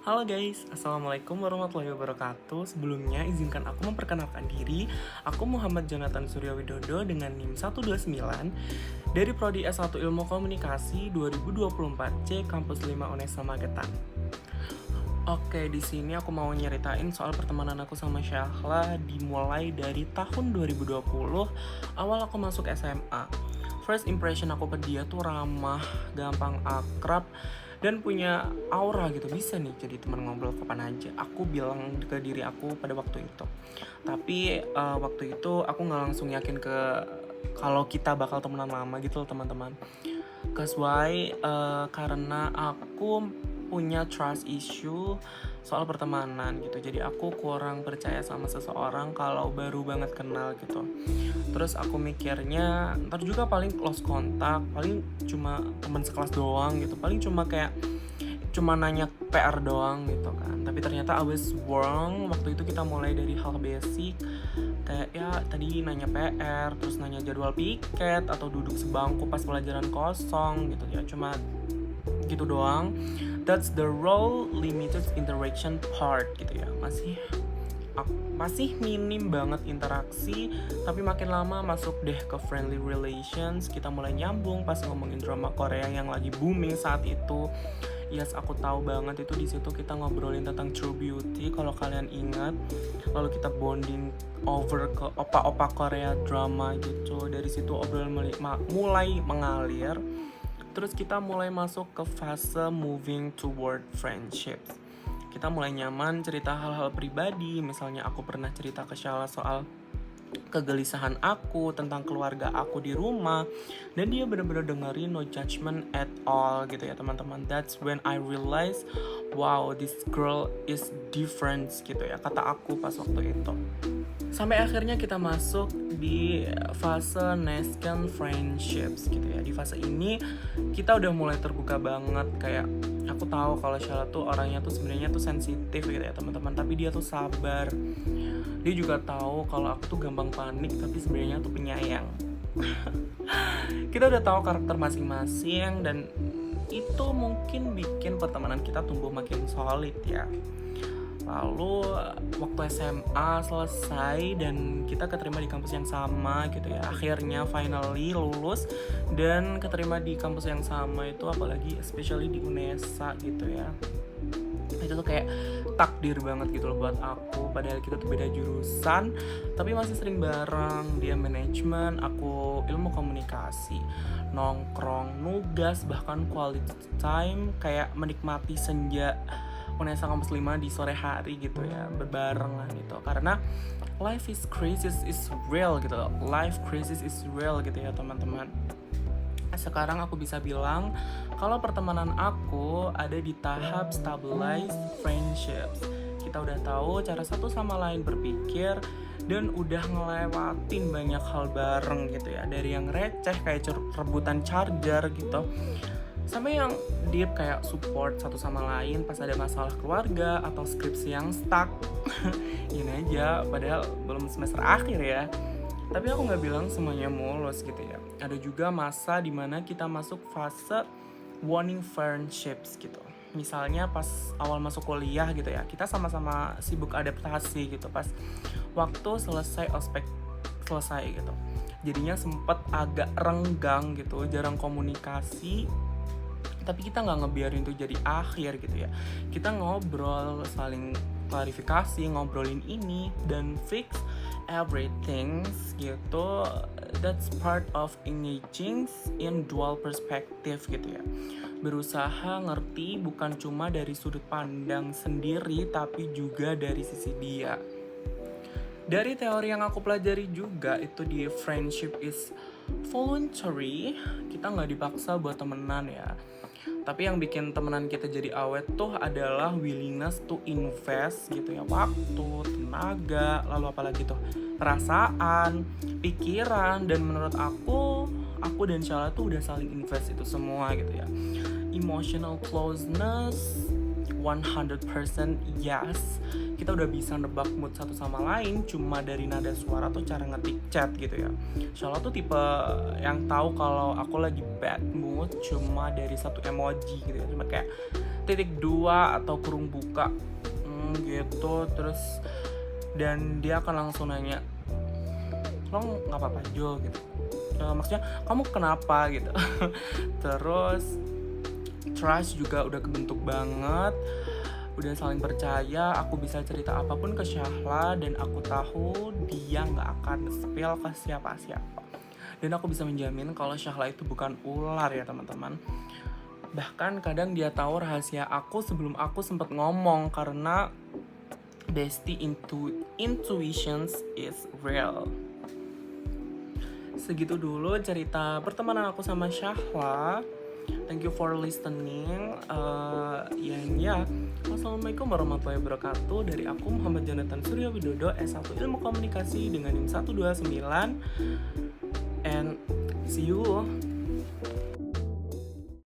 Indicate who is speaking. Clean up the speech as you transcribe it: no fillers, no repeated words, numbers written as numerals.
Speaker 1: Halo guys, Assalamualaikum warahmatullahi wabarakatuh. Sebelumnya izinkan aku memperkenalkan diri. Aku Muhammad Jonathan Surya Widodo dengan NIM 129 dari Prodi S1 Ilmu Komunikasi 2024C Kampus 5 Unesa Magetan. Oke, di sini aku mau nyeritain soal pertemanan aku sama Syahla dimulai dari tahun 2020, awal aku masuk SMA. First impression aku ke dia tuh ramah, gampang akrab, dan punya aura gitu, bisa nih jadi teman ngobrol kapan aja. Aku bilang ke diri aku pada waktu itu. Tapi waktu itu aku nggak langsung yakin kalau kita bakal temenan lama gitu loh teman-teman. Cause why? Karena aku punya trust issue soal pertemanan gitu. Jadi aku kurang percaya sama seseorang kalau baru banget kenal gitu. Terus aku mikirnya ntar juga paling close kontak, paling cuma teman sekelas doang gitu, paling cuma nanya PR doang gitu kan. Tapi ternyata I was wrong. Waktu itu kita mulai dari hal basic, kayak ya tadi nanya PR, terus nanya jadwal piket atau duduk sebangku pas pelajaran kosong gitu ya, cuma gitu doang. That's the role limited interaction part gitu ya. Masih minim banget interaksi, tapi makin lama masuk deh ke friendly relations. Kita mulai nyambung pas ngomongin drama Korea yang lagi booming saat itu. Yes, aku tahu banget itu di situ kita ngobrolin tentang True Beauty kalau kalian ingat. Lalu kita bonding over ke opa-opa Korea drama gitu. Dari situ obrolan mulai mengalir. Terus kita mulai masuk ke fase moving toward friendships. Kita mulai nyaman cerita hal-hal pribadi. Misalnya aku pernah cerita ke Shala soal kegelisahan aku tentang keluarga aku di rumah, dan dia benar-benar dengerin, no judgment at all gitu ya teman-teman. That's when I realize, wow, this girl is different gitu ya, kata aku pas waktu itu. Sampai akhirnya kita masuk di fase nascent friendships gitu ya. Di fase ini kita udah mulai terbuka banget, kayak aku tahu kalau Shala tuh orangnya tuh sebenarnya tuh sensitif gitu ya teman-teman, tapi dia tuh sabar. Dia juga tahu kalau aku tuh gampang panik, tapi sebenarnya tuh penyayang. Kita udah tahu karakter masing-masing, dan itu mungkin bikin pertemanan kita tumbuh makin solid ya. Lalu waktu SMA selesai dan kita keterima di kampus yang sama gitu ya. Akhirnya finally lulus dan keterima di kampus yang sama itu, apalagi especially di Unesa gitu ya. Itu tuh kayak takdir banget gitu loh buat aku. Padahal kita tuh beda jurusan, tapi masih sering bareng. Dia manajemen, aku ilmu komunikasi. Nongkrong, nugas, bahkan quality time, kayak menikmati senja Unesa Kampus 5 di sore hari gitu ya, berbarengan gitu. Karena life is crisis is real gitu. Life crisis is real gitu ya teman-teman. Sekarang aku bisa bilang kalau pertemanan aku ada di tahap stabilized friendships. Kita udah tahu cara satu sama lain berpikir dan udah ngelewatin banyak hal bareng gitu ya. Dari yang receh kayak rebutan charger gitu, sampai yang deep kayak support satu sama lain pas ada masalah keluarga atau skripsi yang stuck. Ini aja, padahal belum semester akhir ya. Tapi aku nggak bilang semuanya mulus gitu ya. Ada juga masa dimana kita masuk fase wanting friendships gitu. Misalnya pas awal masuk kuliah gitu ya, kita sama-sama sibuk adaptasi gitu. Pas waktu selesai ospek selesai gitu, jadinya sempet agak renggang gitu, jarang komunikasi. Tapi kita nggak ngebiarin itu jadi akhir gitu ya. Kita ngobrol, saling klarifikasi, ngobrolin ini dan fix everything gitu. That's part of engaging in dual perspective gitu ya. Berusaha ngerti bukan cuma dari sudut pandang sendiri, tapi juga dari sisi dia. Dari teori yang aku pelajari juga itu di friendship is voluntary. Kita nggak dipaksa buat temenan ya. Tapi yang bikin temenan kita jadi awet tuh adalah willingness to invest gitu ya. Waktu, tenaga, lalu apalagi tuh perasaan, pikiran. Dan menurut aku dan Shala tuh udah saling invest itu semua gitu ya. Emotional closeness, 100% yes, kita udah bisa nebak mood satu sama lain cuma dari nada suara atau cara ngetik chat gitu ya. Syahla tuh tipe yang tahu kalau aku lagi bad mood cuma dari satu emoji gitu ya, cuma kayak titik dua atau kurung buka gitu. Terus dan dia akan langsung nanya, lo nggak apa-apa Jo gitu, maksudnya kamu kenapa gitu. Terus trust juga udah kebentuk banget, udah saling percaya. Aku bisa cerita apapun ke Syahla dan aku tahu dia nggak akan spill ke siapa-siapa. Dan aku bisa menjamin kalau Syahla itu bukan ular ya teman-teman. Bahkan kadang dia tahu rahasia aku sebelum aku sempat ngomong, karena bestie intuitions is real. Segitu dulu cerita pertemanan aku sama Syahla. Thank you for listening. Wassalamualaikum warahmatullahi wabarakatuh. Dari aku Muhammad Jonathan Surya Widodo, S1 Ilmu Komunikasi dengan NIM 129. And see you